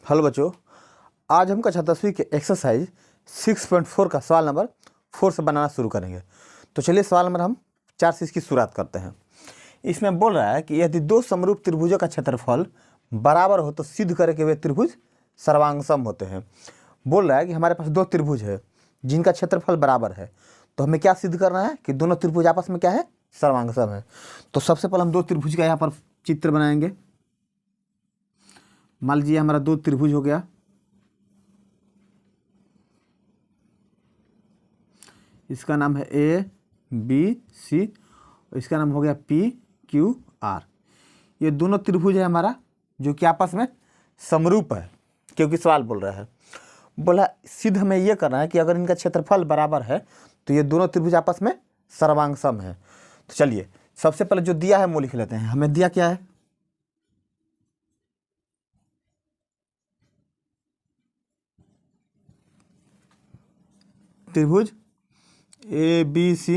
Hello बच्चों, आज हम कक्षा 10वीं के एक्सरसाइज 6.4 का सवाल नंबर 4 से बनाना शुरू करेंगे। तो चलिए सवाल नंबर हम 4 से इसकी शुरुआत करते हैं। इसमें बोल रहा है कि यदि दो समरूप त्रिभुजों का क्षेत्रफल बराबर हो तो सिद्ध करें कि वे त्रिभुज सर्वांगसम होते हैं। बोल रहा है कि हमारे पास दो त्रिभुज है जिनका क्षेत्रफल बराबर है, तो हमें क्या सिद्ध करना है कि दोनों त्रिभुज आपस में क्या है, सर्वांगसम है। तो सबसे पहले हम दो त्रिभुज का यहाँ पर चित्र बनाएंगे। मान लीजिए हमारा दो त्रिभुज हो गया, इसका नाम है ए बी सी, इसका नाम हो गया पी क्यू आर। ये दोनों त्रिभुज है हमारा जो कि आपस में समरूप है, क्योंकि सवाल बोल रहा है, बोला सिद्ध हमें यह करना है कि अगर इनका क्षेत्रफल बराबर है तो ये दोनों त्रिभुज आपस में सर्वांगसम है। तो चलिए सबसे पहले जो दिया है वो लिख लेते हैं। हमें दिया क्या है, त्रिभुज ए बी सी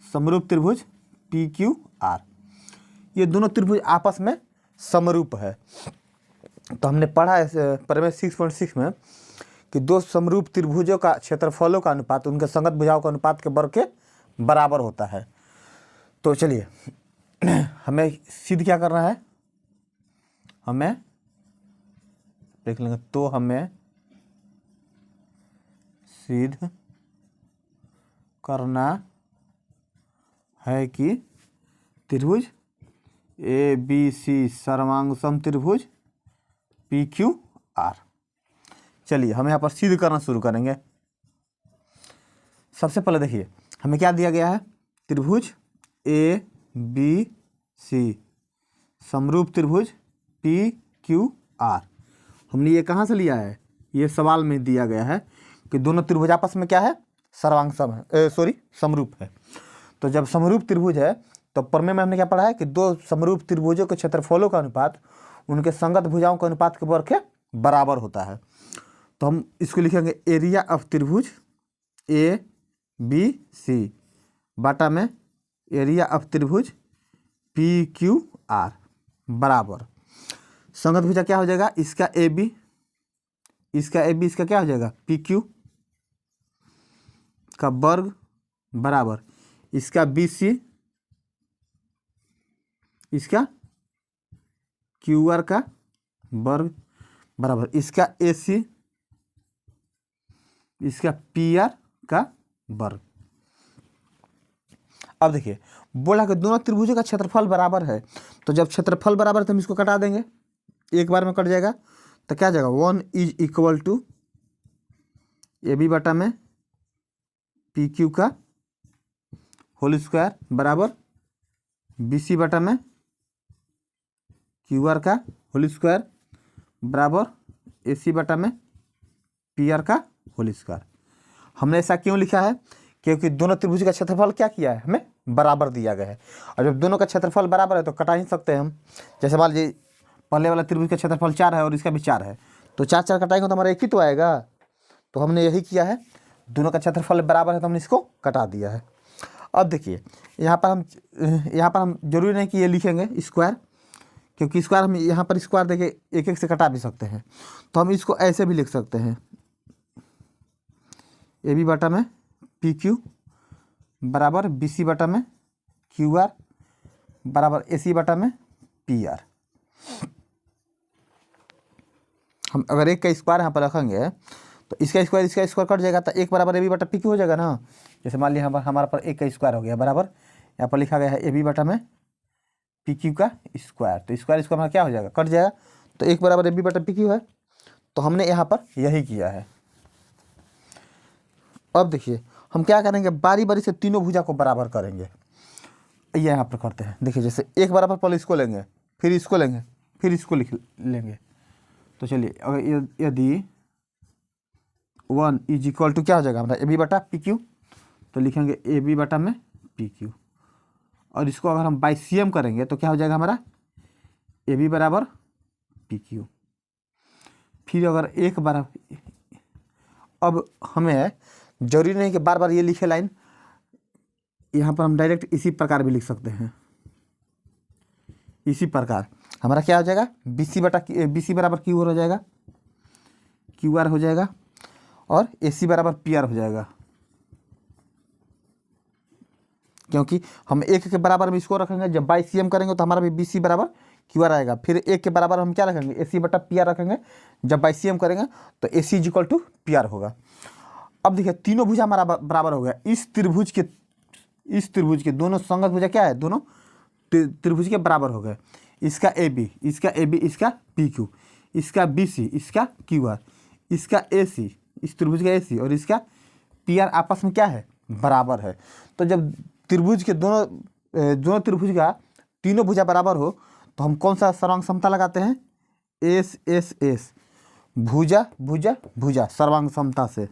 समरूप त्रिभुज पी क्यू आर। ये दोनों त्रिभुज आपस में समरूप है। तो हमने पढ़ा है प्रमेय 6.6 में कि दो समरूप त्रिभुजों का क्षेत्रफलों का अनुपात उनके संगत भुजाओं के अनुपात के वर्ग के बराबर होता है। तो चलिए हमें सिद्ध क्या करना है, हमें देख लेंगे। तो हमें सिद्ध करना है कि त्रिभुज ए बी सी सर्वांगसम त्रिभुज पी क्यू आर। चलिए हम यहाँ पर सिद्ध करना शुरू करेंगे। सबसे पहले देखिए हमें क्या दिया गया है, त्रिभुज ए बी सी समरूप त्रिभुज पी क्यू आर। हमने ये कहाँ से लिया है, ये सवाल में दिया गया है कि दोनों त्रिभुज आपस में क्या है, सर्वांगसम है, समरूप है। तो जब समरूप त्रिभुज है तो प्रमेय में हमने क्या पढ़ा है कि दो समरूप त्रिभुजों के क्षेत्रफलों का अनुपात उनके संगत भुजाओं के अनुपात के वर्ग के बराबर होता है। तो हम इसको लिखेंगे एरिया ऑफ त्रिभुज ए बी सी बाटा में एरिया ऑफ त्रिभुज पी क्यू आर बराबर संगत भुजा क्या हो जाएगा, इसका ए बी, इसका ए बी, इसका क्या हो जाएगा पी क्यू का वर्ग बराबर इसका बी सी, इसका क्यू आर का वर्ग बराबर इसका ए सी, इसका पी आर का वर्ग। अब देखिए बोला कि दोनों त्रिभुजों का क्षेत्रफल बराबर है, तो जब क्षेत्रफल बराबर है तो हम इसको कटा देंगे, एक बार में कट जाएगा। तो क्या जाएगा, 1 is equal to A B बटा में पी क्यू का होल स्क्वायर बराबर बी सी बटा में क्यू आर का होल स्क्वायर बराबर ए सी बटा में पी आर का होल स्क्वायर। हमने ऐसा क्यों लिखा है, क्योंकि दोनों त्रिभुज का क्षेत्रफल क्या किया है, हमें बराबर दिया गया है। और जब दोनों का क्षेत्रफल बराबर है तो कटा ही सकते हैं हम। जैसे मान लीजिए पहले वाला त्रिभुज का क्षेत्रफल 4 है और इसका भी 4 है, तो 4 कटाएंगे तो हमारा एक ही तो आएगा। तो हमने यही किया है, दोनों का क्षेत्रफल बराबर है तो हमने इसको कटा दिया है। अब देखिए यहाँ पर हम जरूरी नहीं कि ये लिखेंगे स्क्वायर, क्योंकि स्क्वायर हम यहाँ पर स्क्वायर देके एक एक से कटा भी सकते हैं। तो हम इसको ऐसे भी लिख सकते हैं, ए बी बटा में पी क्यू बराबर बी सी बटा में क्यू आर बराबर ए सी बटा में पी आर। हम अगर एक का स्क्वायर यहाँ पर रखेंगे तो इसका स्क्वायर कट जाएगा, तो एक बराबर ए बी बटा पी क्यू हो जाएगा ना। जैसे मान लिया हमारा पर एक का स्क्वायर हो गया बराबर, यहाँ पर लिखा गया है ए बी बटा में पी क्यू का स्क्वायर, तो स्क्वायर हमारा क्या हो जाएगा, कट जाएगा। तो एक बराबर ए बी बटा पी क्यू है, तो हमने यहाँ पर यही किया है। अब देखिए हम क्या करेंगे, बारी बारी से तीनों भुजा को बराबर करेंगे। ये यहाँ पर करते हैं, देखिए जैसे एक बराबर पहले इसको लेंगे, फिर इसको लेंगे, फिर इसको लिख लेंगे। तो चलिए अगर यदि 1 इज इक्वल टू क्या हो जाएगा हमारा ए बी बटा पी क्यू, तो लिखेंगे ए बी बटा में पी क्यू। और इसको अगर हम बाई सी एम करेंगे तो क्या हो जाएगा हमारा ए बी बराबर पी क्यू। फिर अगर एक बार, अब हमें जरूरी नहीं कि बार बार ये लिखे लाइन, यहाँ पर हम डायरेक्ट इसी प्रकार भी लिख सकते हैं, इसी प्रकार हमारा क्या हो जाएगा, BC बराबर QR हो जाएगा, QR हो जाएगा, और AC बराबर PR हो जाएगा, क्योंकि हम 1 के बराबर में इसको रखेंगे। जब बाई CM करेंगे तो हमारा भी BC बराबर QR आएगा। फिर 1 के बराबर हम क्या रखेंगे, AC बटा PR रखेंगे। जब बाई CM करेंगे तो AC इक्वल टू PR होगा। अब देखिए तीनों भुजा हमारा बराबर हो गया। इस त्रिभुज के दोनों संगत भुजा क्या है, दोनों त्रिभुज के बराबर हो गए। इसका AB, इसका PQ, इसका BC, इसका QR, इसका AC, इस त्रिभुज का AC और इसका PR आपस में क्या है, बराबर है। तो जब त्रिभुज के दोनों त्रिभुज का तीनों भुजा बराबर हो तो हम कौन सा सर्वांग समता लगाते हैं, S भुजा भुजा भुजा सर्वांग समता से।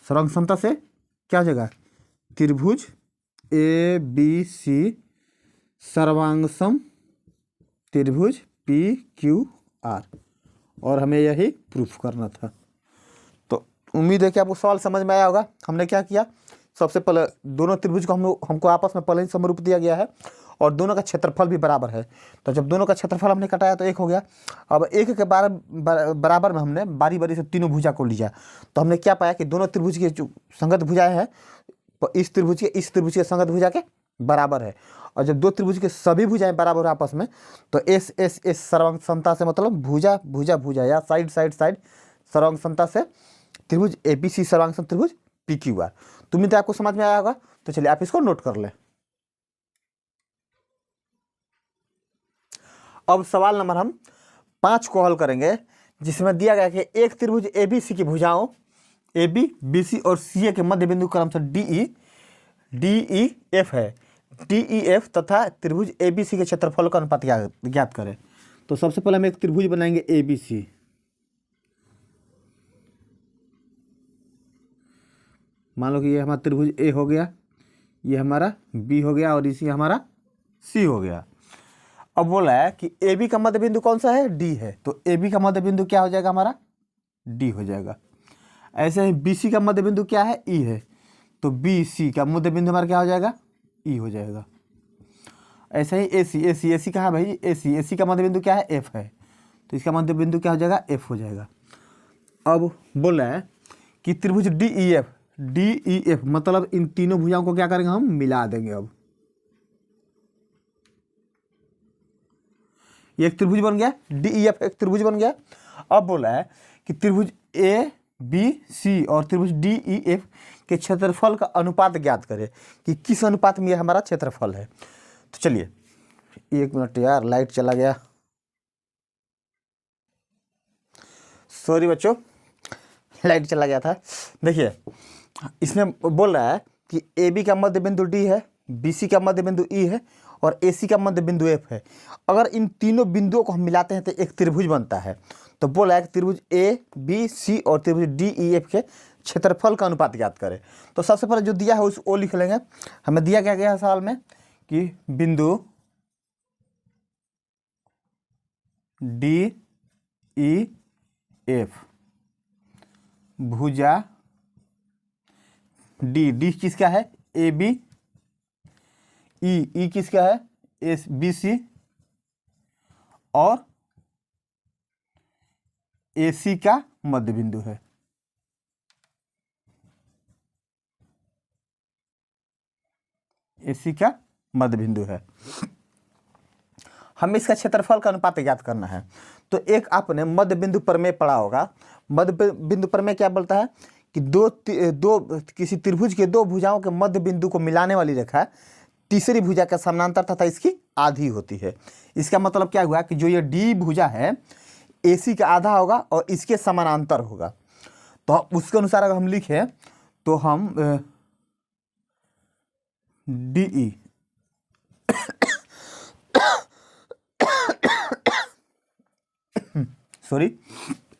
सर्वांग समता से क्या हो जाएगा, त्रिभुज ABC सर्वांग सम त्रिभुज PQR, और हमें यही प्रूफ करना था। तो उम्मीद है कि आपको सवाल समझ में आया होगा। हमने क्या किया, सबसे पहले दोनों त्रिभुज को हमको आपस में पहले ही समरूप दिया गया है और दोनों का क्षेत्रफल भी बराबर है। तो जब दोनों का क्षेत्रफल हमने कटाया तो 1 हो गया। अब 1 के बराबर में हमने बारी बारी से तीनों भुजा को लिया। तो हमने क्या पाया कि दोनों त्रिभुज की जो संगत भुजाएं हैं इस त्रिभुज के संगत भुजा के बराबर है। और जब दो त्रिभुज के सभी भुजाएं बराबर है आपस में तो S सर्वांग समता से मतलब भुजा भुजा भुजा या साइड सर्वांग समता से त्रिभुज ABC सर्वांग सम त्रिभुज PQR। तो उम्मीद है आपको समझ में आया होगा। तो चलिए आप इसको नोट कर लें। अब सवाल नंबर हम 5 को हल करेंगे, जिसमें दिया गया कि एक त्रिभुज ABC की भुजाओं AB, BC और CA के मध्य बिंदु क्रमशः DEF है। DEF तथा त्रिभुज ABC के क्षेत्रफल का अनुपात ज्ञात करें। तो सबसे पहले हम एक त्रिभुज बनाएंगे ABC। मान लो कि ये हमारा त्रिभुज A हो गया, ये हमारा B हो गया और इसी हमारा C हो गया। अब बोला है कि AB का मध्य बिंदु कौन सा है, D है। तो AB का मध्य बिंदु क्या हो जाएगा, हमारा D हो जाएगा। ऐसे ही BC का मध्य बिंदु क्या है, E है। तो BC का मध्य बिंदु हमारा क्या हो जाएगा, E हो जाएगा। ऐसे ही AC कहाँ है भाई, AC का मध्य बिंदु क्या है, F है। तो इसका मध्य बिंदु क्या हो जाएगा, F हो जाएगा। अब बोला है कि त्रिभुज DEF मतलब इन तीनों भुजाओं को क्या करेंगे, हम मिला देंगे। अब ये एक त्रिभुज बन गया, DEF एक त्रिभुज बन गया। अब बोला है कि त्रिभुज ABC और त्रिभुज DEF के क्षेत्रफल का अनुपात ज्ञात करें कि किस अनुपात में ये हमारा क्षेत्रफल है। तो चलिए 1 मिनट यार, लाइट चला गया, सॉरी बच्चों, लाइट चला गया था। देखिए इसमें बोल रहा है कि AB का मध्य बिंदु D है, BC का मध्य बिंदु E है और AC का मध्य बिंदु F है। अगर इन तीनों बिंदुओं को हम मिलाते हैं तो एक त्रिभुज बनता है। तो बोला है कि त्रिभुज ABC और त्रिभुज DEF के क्षेत्रफल का अनुपात ज्ञात करें। तो सबसे पहले जो दिया है उस ओ लिख लेंगे। हमें दिया क्या गया है सवाल में कि बिंदु DEF भुजा D किसका है, AB, E किसका है, BC और AC का मध्य बिंदु है। AC का मध्य बिंदु है। हमें इसका क्षेत्रफल का अनुपात ज्ञात करना है। तो एक आपने मध्य बिंदु प्रमेय पढ़ा होगा। मध्य बिंदु प्रमेय क्या बोलता है कि किसी त्रिभुज के दो भुजाओं के मध्य बिंदु को मिलाने वाली रेखा तीसरी भुजा के समानांतर तथा इसकी आधी होती है। इसका मतलब क्या हुआ कि जो ये D भुजा है AC का आधा होगा और इसके समानांतर होगा। तो उसके अनुसार अगर हम लिखें तो हम DE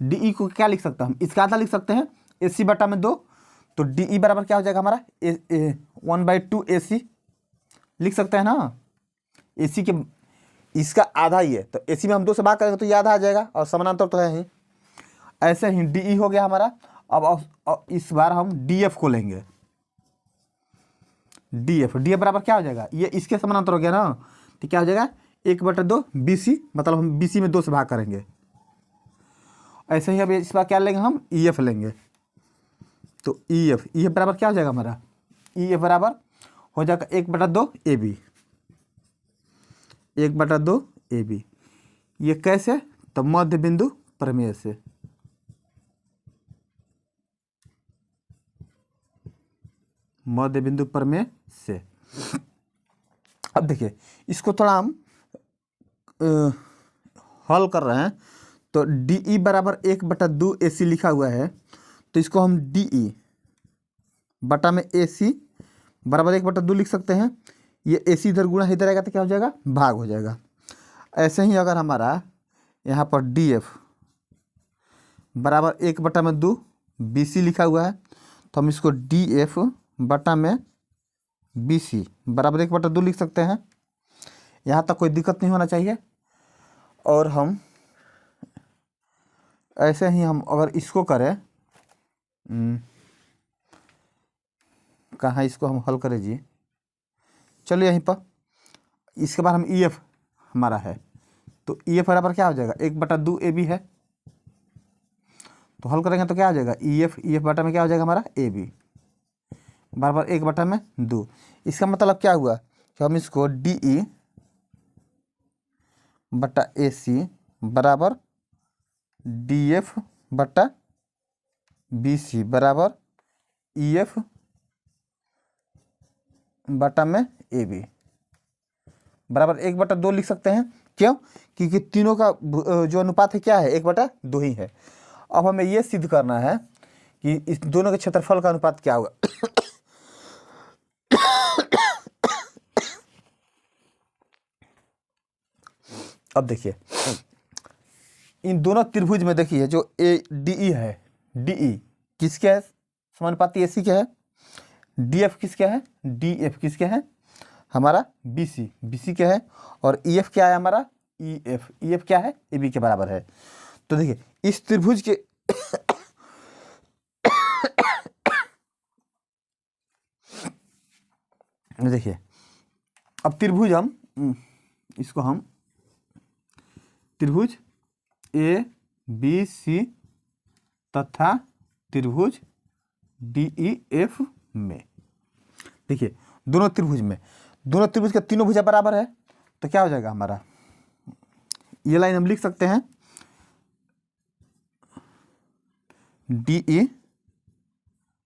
DE को क्या लिख सकते हैं हम, इसका आधा लिख सकते हैं AC बटा में 2। तो DE बराबर क्या हो जाएगा हमारा 1/2 AC लिख सकते हैं ना। AC के इसका आधा ही है तो AC में हम 2 से भाग करेंगे तो ये आधा आ जाएगा और समानांतर तो है ही। ऐसे ही DE हो गया हमारा। अब इस बार हम DF को लेंगे। डी एफ बराबर क्या हो जाएगा, ये इसके समानांतर हो गया ना, तो क्या हो जाएगा 1/2 BC, मतलब हम BC में 2 से भाग करेंगे। ऐसे ही अब इस बार क्या लेंगे हम, EF लेंगे। तो EF बराबर क्या हो जाएगा हमारा, EF बराबर हो जाएगा 1/2 AB, 1/2 AB। ये कैसे, तो मध्य बिंदु प्रमेय से। मध्य बिंदु प्रमेय से। अब देखिए इसको थोड़ा हम हल कर रहे हैं, तो DE बराबर 1/2 AC लिखा हुआ है, तो इसको हम DE बटा में AC बराबर 1/2 लिख सकते हैं। ये AC इधर गुणा इधर आएगा तो क्या हो जाएगा, भाग हो जाएगा। ऐसे ही अगर हमारा यहाँ पर DF बराबर 1/2 BC लिखा हुआ है, तो हम इसको DF बटा में BC बराबर 1/2 लिख सकते हैं। यहाँ तक कोई दिक्कत नहीं होना चाहिए। और हम ऐसे ही हम अगर इसको करें, कहाँ इसको हम हल करें जी, चलिए यहीं पर। इसके बाद हम EF हमारा है, तो EF बराबर क्या हो जाएगा, 1/2 AB है, तो हल करेंगे तो क्या हो जाएगा, EF बटा में क्या हो जाएगा हमारा AB बराबर 1/2। इसका मतलब क्या हुआ कि हम इसको DE बटा AC बराबर DF बटा BC बराबर EF बटा में AB बराबर 1/2 लिख सकते हैं। क्यों, क्योंकि तीनों का जो अनुपात है क्या है, 1/2 ही है। अब हमें ये सिद्ध करना है कि इस दोनों के क्षेत्रफल का अनुपात क्या होगा। अब देखिए इन दोनों त्रिभुज में देखिए जो DE है, DE किसके है, समानुपाती AC के है, DF किसके है, DF किसके है, हमारा BC के है, और EF क्या है हमारा, EF क्या है, AB के बराबर है। तो देखिए इस त्रिभुज के देखिए अब त्रिभुज हम इसको हम त्रिभुज ABC तथा त्रिभुज DEF में, देखिए दोनों त्रिभुज के तीनों भुजा बराबर है, तो क्या हो जाएगा हमारा, ये लाइन हम लिख सकते हैं DE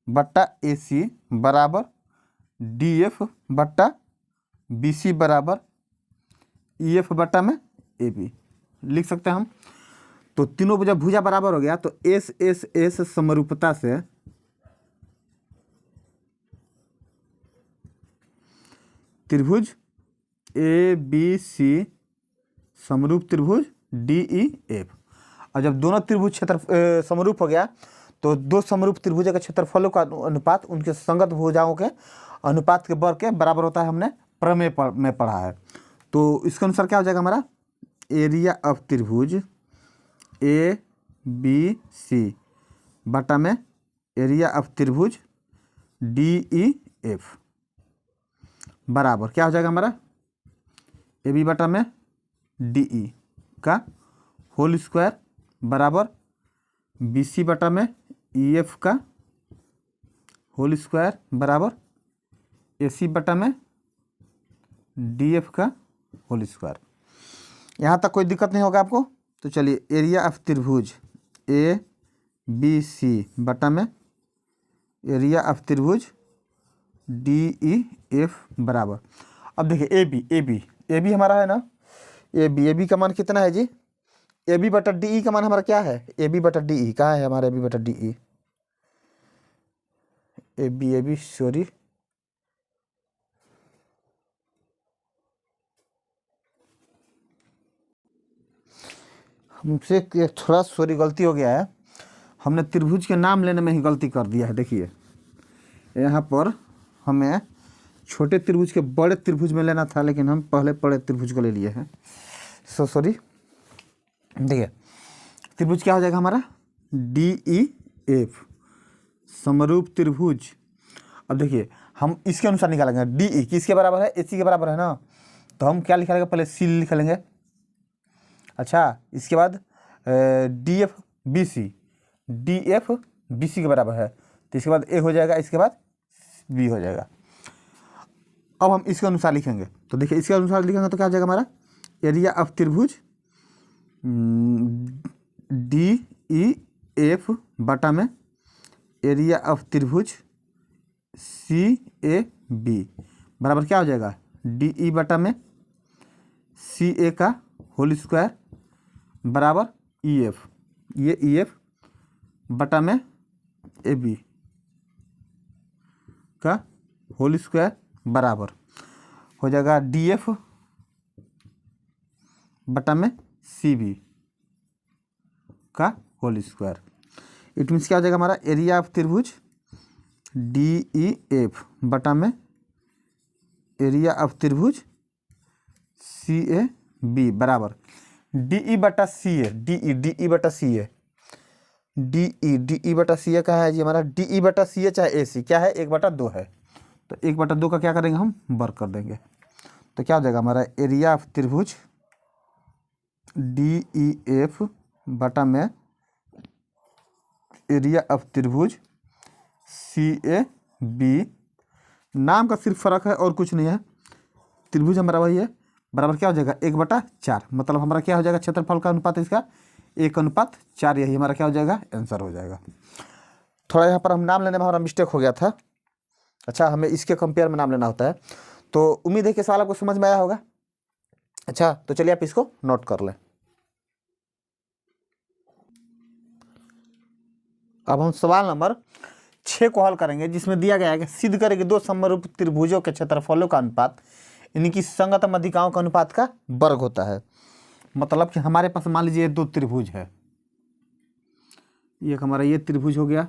बट्टा AC बराबर DF बट्टा BC बराबर EF बट्टा में AB लिख सकते हैं हम। तो तीनों जब भुजा बराबर हो गया तो S समरूपता से त्रिभुज ABC समरूप त्रिभुज DEF। और जब दोनों त्रिभुज क्षेत्र समरूप हो गया तो दो समरूप त्रिभुज के क्षेत्रफलों का अनुपात उनके संगत भुजाओं के अनुपात के वर्ग के बराबर होता है, हमने प्रमेय में पढ़ा है। तो इसके अनुसार क्या हो जाएगा हमारा, एरिया ऑफ त्रिभुज ABC बटा में एरिया ऑफ त्रिभुज DEF बराबर क्या हो जाएगा हमारा, AB बटा में DE का होल स्क्वायर बराबर BC बटा में EF का होल स्क्वायर बराबर AC बटा में DF का होल स्क्वायर। यहाँ तक कोई दिक्कत नहीं होगा आपको। तो चलिए एरिया ऑफ त्रिभुज ABC बटा में एरिया ऑफ त्रिभुज DEF बराबर, अब देखिए AB हमारा है ना, AB का मान कितना है जी, AB बटा DE का मान हमारा क्या है, AB बटा DE कहाँ है हमारा, AB बटा DE, AB सॉरी हमसे थोड़ा सॉरी गलती हो गया है, हमने त्रिभुज के नाम लेने में ही गलती कर दिया है। देखिए यहाँ पर हमें छोटे त्रिभुज के बड़े त्रिभुज में लेना था, लेकिन हम पहले बड़े त्रिभुज को ले लिए हैं, सॉरी। देखिए त्रिभुज क्या हो जाएगा हमारा, DEF समरूप त्रिभुज। अब देखिए हम इसके अनुसार निकालेंगे। डी ई किसके बराबर है, ए सी के बराबर है ना, तो हम क्या लिखा लेंगे, पहले सी लिख लेंगे। अच्छा, इसके बाद D F B C, D F B C के बराबर है, तो इसके बाद ए हो जाएगा, इसके बाद बी हो जाएगा। अब हम इसके अनुसार लिखेंगे, तो देखिए इसके अनुसार लिखेंगे तो क्या हो जाएगा हमारा, एरिया ऑफ त्रिभुज डी ई एफ बटा में एरिया ऑफ त्रिभुज सी ए बी बराबर क्या हो जाएगा, डी ई बटा में सी ए का होल स्क्वायर बराबर ई एफ, ये ई एफ बटा में ए बी का होल स्क्वायर बराबर हो जाएगा डी एफ बटा में सी बी का होल स्क्वायर। इट मीन्स क्या हो जाएगा हमारा, एरिया ऑफ त्रिभुज डी ई एफ बटा में एरिया ऑफ त्रिभुज सी ए बी बराबर डी ई बटा सी ए, डी ई बटा सी ए, डी ई बटा सी ए का है जी हमारा, डी ई बटा सी ए चाहे ए सी क्या है, 1/2 है, तो 1/2 का क्या करेंगे हम, वर्ग कर देंगे, तो क्या हो जाएगा हमारा, एरिया ऑफ त्रिभुज डी ई एफ बटा में एरिया ऑफ त्रिभुज सी ए बी, नाम का सिर्फ फर्क है और कुछ नहीं है, त्रिभुज हमारा वही है, बराबर क्या हो जाएगा 1/4, मतलब हमारा क्या हो जाएगा, क्षेत्रफल का अनुपात इसका 1/4, यही हमारा क्या हो जाएगा, आंसर हो जाएगा। थोड़ा यहाँ पर हम नाम लेने में हमारा मिस्टेक हो गया था। अच्छा, हमें इसके कंपेयर में नाम लेना होता है, तो उम्मीद है कि सवाल आपको समझ में आया होगा। अच्छा, तो चलिए आप इसको नोट कर लें। अब हम सवाल नंबर 6 को हल करेंगे, जिसमें दिया गया है कि सिद्ध करें कि दो समरूप त्रिभुजों के क्षेत्रफलों का अनुपात इनकी संगत माध्यिकाओं का अनुपात का वर्ग होता है। मतलब कि हमारे पास मान लीजिए 2 त्रिभुज है, एक हमारा ये त्रिभुज हो गया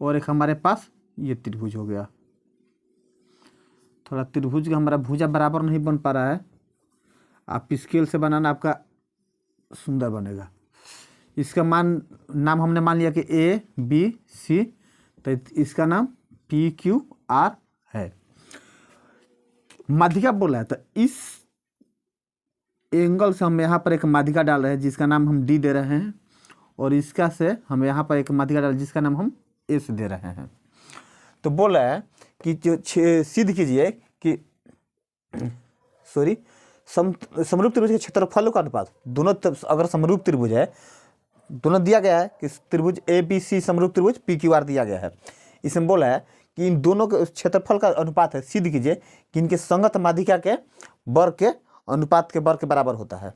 और एक हमारे पास ये त्रिभुज हो गया। थोड़ा त्रिभुज का हमारा भुजा बराबर नहीं बन पा रहा है, आप स्केल से बनाना आपका सुंदर बनेगा। इसका नाम हमने मान लिया कि ए बी सी, तो इसका नाम पी क्यू आर है। माध्यिका बोला है, तो इस एंगल से हम यहाँ पर एक माध्यिका डाल रहे हैं जिसका नाम हम डी दे रहे हैं, और इसका से हम यहाँ पर एक माध्यिका डाल जिसका नाम हम एस दे रहे हैं। तो बोला है कि जो सिद्ध कीजिए कि समरूप त्रिभुज के क्षेत्रफलों का अनुपात, दोनों अगर समरूप त्रिभुज है, दोनों दिया गया है कि त्रिभुज ए बी सी समरूप त्रिभुज पी क्यू आर दिया गया है, इसमें बोला है कि इन दोनों के क्षेत्रफल का अनुपात है, सिद्ध कीजिए कि इनके संगत माध्यिका के वर्ग के अनुपात के वर्ग के बराबर होता है।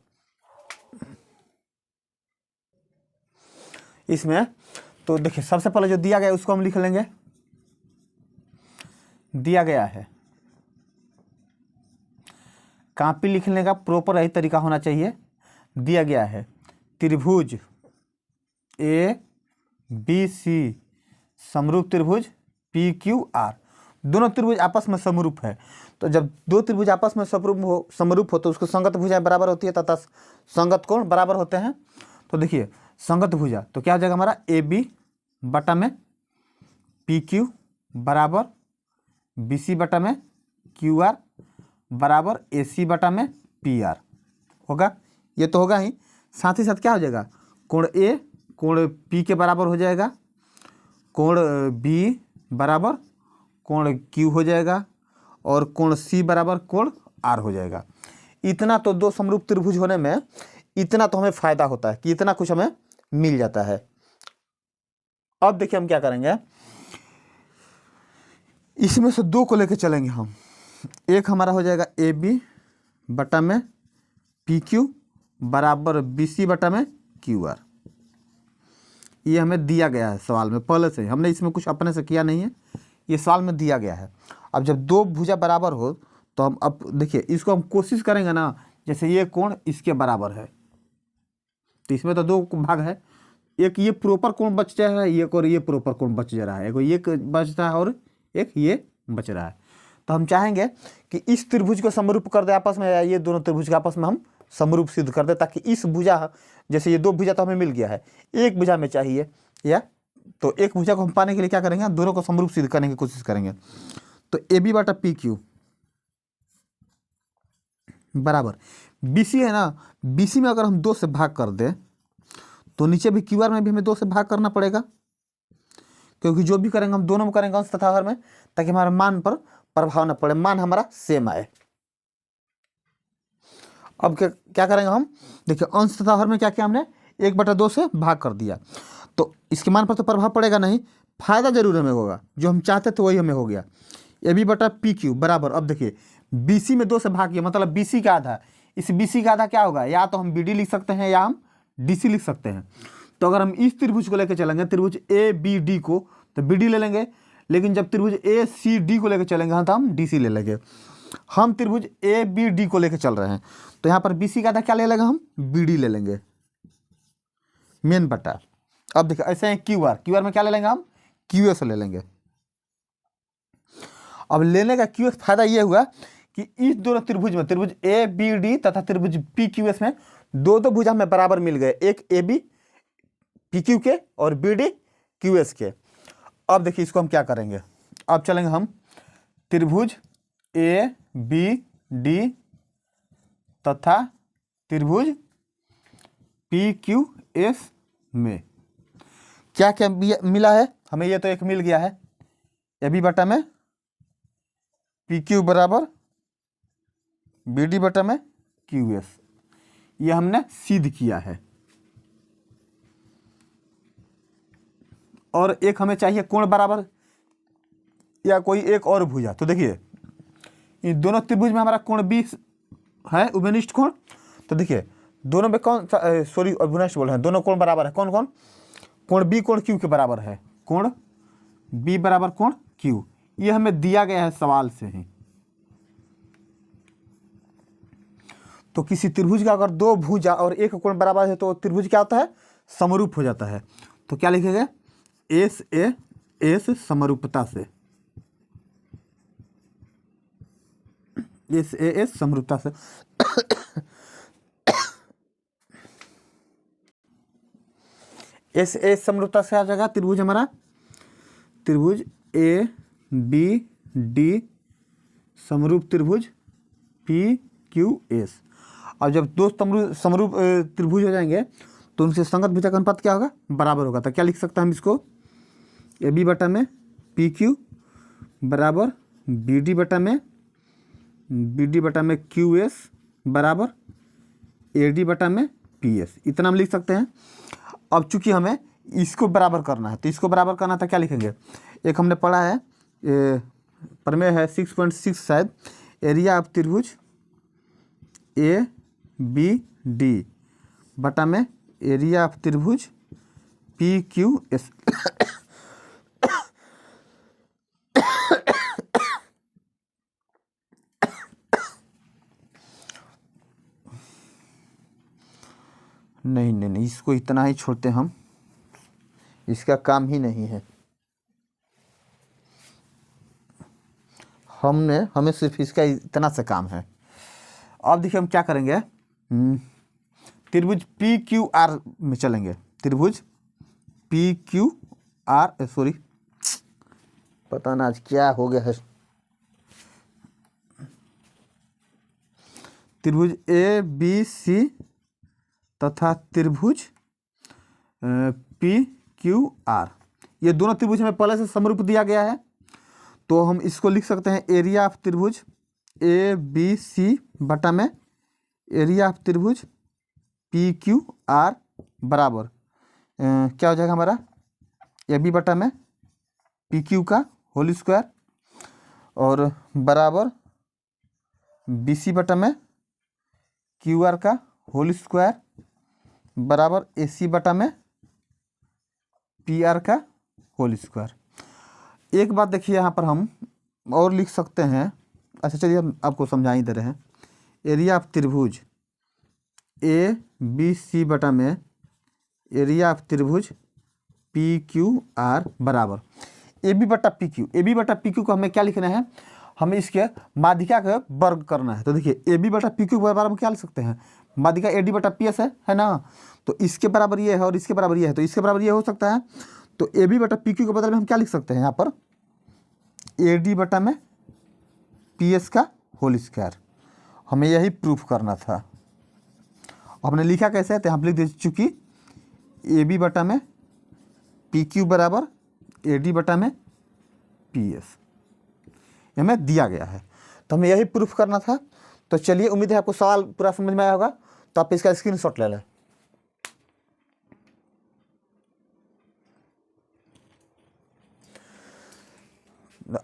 इसमें तो देखिए सबसे पहले जो दिया गया है उसको हम लिख लेंगे। दिया गया है, कॉपी लिखने का प्रॉपर यही तरीका होना चाहिए। दिया गया है त्रिभुज ए बी सी समरूप त्रिभुज पी क्यू आर, दोनों त्रिभुज आपस में समरूप है। तो जब दो त्रिभुज आपस में समरूप हो तो उसको संगत भुजाएं बराबर होती है तथा संगत कोण बराबर होते हैं। तो देखिए संगत भुजा तो क्या हो जाएगा हमारा, ए बी बटा में पी क्यू बराबर बी सी बटा में क्यू आर बराबर ए सी बटा में पी आर होगा। ये तो होगा ही, साथ ही साथ क्या हो जाएगा, कोण ए कोण पी के बराबर हो जाएगा, कोण बी बराबर कोण क्यू हो जाएगा, और कोण सी बराबर कोण आर हो जाएगा। इतना तो दो समरूप त्रिभुज होने में इतना तो हमें फायदा होता है कि इतना कुछ हमें मिल जाता है। अब देखिए हम क्या करेंगे, इसमें से दो को लेकर चलेंगे हम। एक हमारा हो जाएगा ए बी बटा में पी क्यू बराबर बी सी बटा में क्यू आर। ये हमें दिया गया है सवाल में पहले से, हमने इसमें कुछ अपने से किया नहीं है, ये सवाल में दिया गया है। अब जब दो भुजा बराबर हो तो हम अब देखिए इसको हम कोशिश करेंगे ना, जैसे ये कोण इसके बराबर है तो इसमें तो दो भाग है, एक ये प्रॉपर कोण बच जा रहा है, एक और ये प्रॉपर कोण बच जा रहा है, एक बच रहा है और एक ये बच रहा है। तो हम चाहेंगे कि इस त्रिभुज को समरूप कर दे आपस में, या ये दोनों त्रिभुज के आपस में हम समरूप सिद्ध कर दे, ताकि इस भुजा, जैसे ये दो भुजा तो हमें मिल गया है, एक भुजा में चाहिए या तो एक भुजा को हम पाने के लिए क्या करेंगे, दोनों को समरूप सिद्ध करने की कोशिश करेंगे। तो ए बी बटा पी क्यू बराबर बी सी है ना, बी सी में अगर हम 2 से भाग कर दें तो नीचे भी क्यू आर में भी हमें 2 से भाग करना पड़ेगा, क्योंकि जो भी करेंगे हम दोनों में करेंगे अंश तथा हर में, ताकि हमारे मान पर प्रभाव न पड़े, मान हमारा सेम आए। अब क्या करेंगे हम, देखिए अंश तथा हर में क्या किया हमने, 1/2 से भाग कर दिया, तो इसके मान पर तो प्रभाव पड़ेगा नहीं, फायदा जरूर हमें होगा, जो हम चाहते थे वही हमें हो गया। ए बी बटा पी क्यू बराबर, अब देखिए बी सी में 2 से भाग किया, मतलब बी सी का आधा, इस बी सी का आधा क्या होगा, या तो हम बी डी लिख सकते हैं या हम डी सी लिख सकते हैं। तो अगर हम इस त्रिभुज को लेकर चलेंगे, त्रिभुज ए बी डी को, तो बी डी ले लेंगे, लेकिन जब त्रिभुज ए सी डी को लेकर चलेंगे तो हम डी सी ले लेंगे। हम त्रिभुज ए बी डी को लेकर चल रहे हैं, तो यहाँ पर बी सी का आधा क्या ले लेंगे, हम बी डी ले लेंगे मेन बटा। अब देखिए ऐसे हैं क्यू आर, क्यू आर में क्या ले लेंगे हम, क्यू एस ले लेंगे। अब लेने का क्यू एस फायदा ये हुआ कि इस दोनों त्रिभुज में, त्रिभुज ए बी डी तथा त्रिभुज पी क्यू एस में दो भुजा में बराबर मिल गए, एक ए बी पी क्यू के और बी डी क्यू एस के। अब देखिए इसको हम क्या करेंगे, अब चलेंगे हम त्रिभुज ए बी डी तथा त्रिभुज पी क्यू एस में क्या क्या मिला है हमें, ये तो एक मिल गया है, ए बी बटा में पी क्यू बराबर बी डी बटा में क्यू एस, ये हमने सिद्ध किया है। और एक हमें चाहिए कोण बराबर या कोई एक और भुजा, तो देखिए इन दोनों त्रिभुज में हमारा कोण 20 है, उभयनिष्ठ कोण। तो देखिए दोनों में कौन, सॉरी उभयनिष्ठ बोल रहे हैं, दोनों कोण बराबर है, कौन कौन, कोण बी कोण क्यू के बराबर है, कोण बी बराबर कोण क्यू, ये हमें दिया गया है सवाल से ही। तो किसी त्रिभुज का अगर 2 भुजा और एक कोण बराबर है तो त्रिभुज क्या होता है, समरूप हो जाता है। तो क्या लिखेंगे, एस ए एस समरूपता से, एस ए एस समरूपता से एस ए समरूपता से आ जाएगा त्रिभुज हमारा, त्रिभुज ए बी डी समरूप त्रिभुज पी क्यू एस। और जब 2 समरूप त्रिभुज हो जाएंगे तो उनसे संगत भुजा का अनुपात क्या होगा, बराबर होगा। तो क्या लिख सकते हैं हम इसको, ए बी बटा में पी क्यू बराबर बी डी बटा में क्यू एस बराबर ए डी बटा में पी एस, इतना हम लिख सकते हैं। अब चूंकि हमें इसको बराबर करना है, तो इसको बराबर करना था, क्या लिखेंगे, एक हमने पढ़ा है प्रमेय है 6.6 शायद, एरिया ऑफ त्रिभुज ए बी डी बटा में एरिया ऑफ त्रिभुज पी क्यू एस। नहीं, इसको इतना ही छोड़ते हम, इसका काम ही नहीं है, हमें सिर्फ इसका इतना सा काम है। अब देखिए हम क्या करेंगे, त्रिभुज पी क्यू आर में चलेंगे, त्रिभुज पी क्यू आर, सॉरी पता ना आज क्या हो गया है, त्रिभुज ए बी सी तथा त्रिभुज पी क्यू आर, ये दोनों त्रिभुज हमें पहले से समरूप दिया गया है। तो हम इसको लिख सकते हैं एरिया ऑफ त्रिभुज ए बी सी बटा में एरिया ऑफ त्रिभुज पी क्यू आर बराबर क्या हो जाएगा हमारा, ए बी बटा में पी क्यू का होल स्क्वायर और बराबर बी सी बटा में क्यू आर का होल स्क्वायर बराबर ए सी बटा में पी आर का होल स्क्वायर। एक बात देखिए यहाँ पर हम और लिख सकते हैं, अच्छा चलिए हम आपको समझा ही दे रहे हैं, एरिया ऑफ त्रिभुज ए बी सी बटा में एरिया ऑफ त्रिभुज पी क्यू आर बराबर ए बी बटा पी क्यू। ए बी बटा पी क्यू को हमें क्या लिखना है, हमें इसके माध्यिका का वर्ग करना है। तो देखिए ए बी बटा पी क्यू के बराबर हम क्या लिख सकते हैं, माध्यिका ए डी बटा पी एस है ना, तो इसके बराबर ये है और इसके बराबर ये है, तो इसके बराबर ये हो सकता है। तो ए बी बटा पी क्यू के बदले में हम क्या लिख सकते हैं यहाँ पर, ए डी बटा में पी एस का होल स्क्वायर। हमें यही प्रूफ करना था। हमने लिखा कैसे है, तो हम लिख दे चूँकि ए बी बटा में पी क्यू बराबर ए डी बटा में पी एस हमें दिया गया है, तो हमें यही प्रूफ करना था। तो चलिए, उम्मीद है आपको सवाल पूरा समझ में आया होगा। तो आप इसका स्क्रीनशॉट ले लें।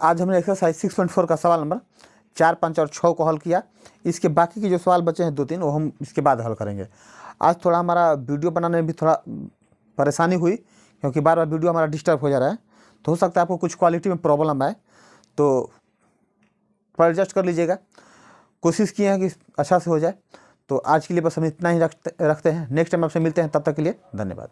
आज हमने एक्सरसाइज 6.4 का सवाल नंबर 4, 5 और 6 को हल किया। इसके बाकी के जो सवाल बचे हैं 2-3, वो हम इसके बाद हल करेंगे। आज थोड़ा हमारा वीडियो बनाने में भी थोड़ा परेशानी हुई, क्योंकि बार बार वीडियो हमारा डिस्टर्ब हो जा रहा है। तो हो सकता है आपको कुछ क्वालिटी में प्रॉब्लम आए, तो थोड़ा एडजस्ट कर लीजिएगा। कोशिश किए हैं कि अच्छा से हो जाए। तो आज के लिए बस हम इतना ही रखते हैं। नेक्स्ट टाइम आपसे मिलते हैं, तब तक के लिए धन्यवाद।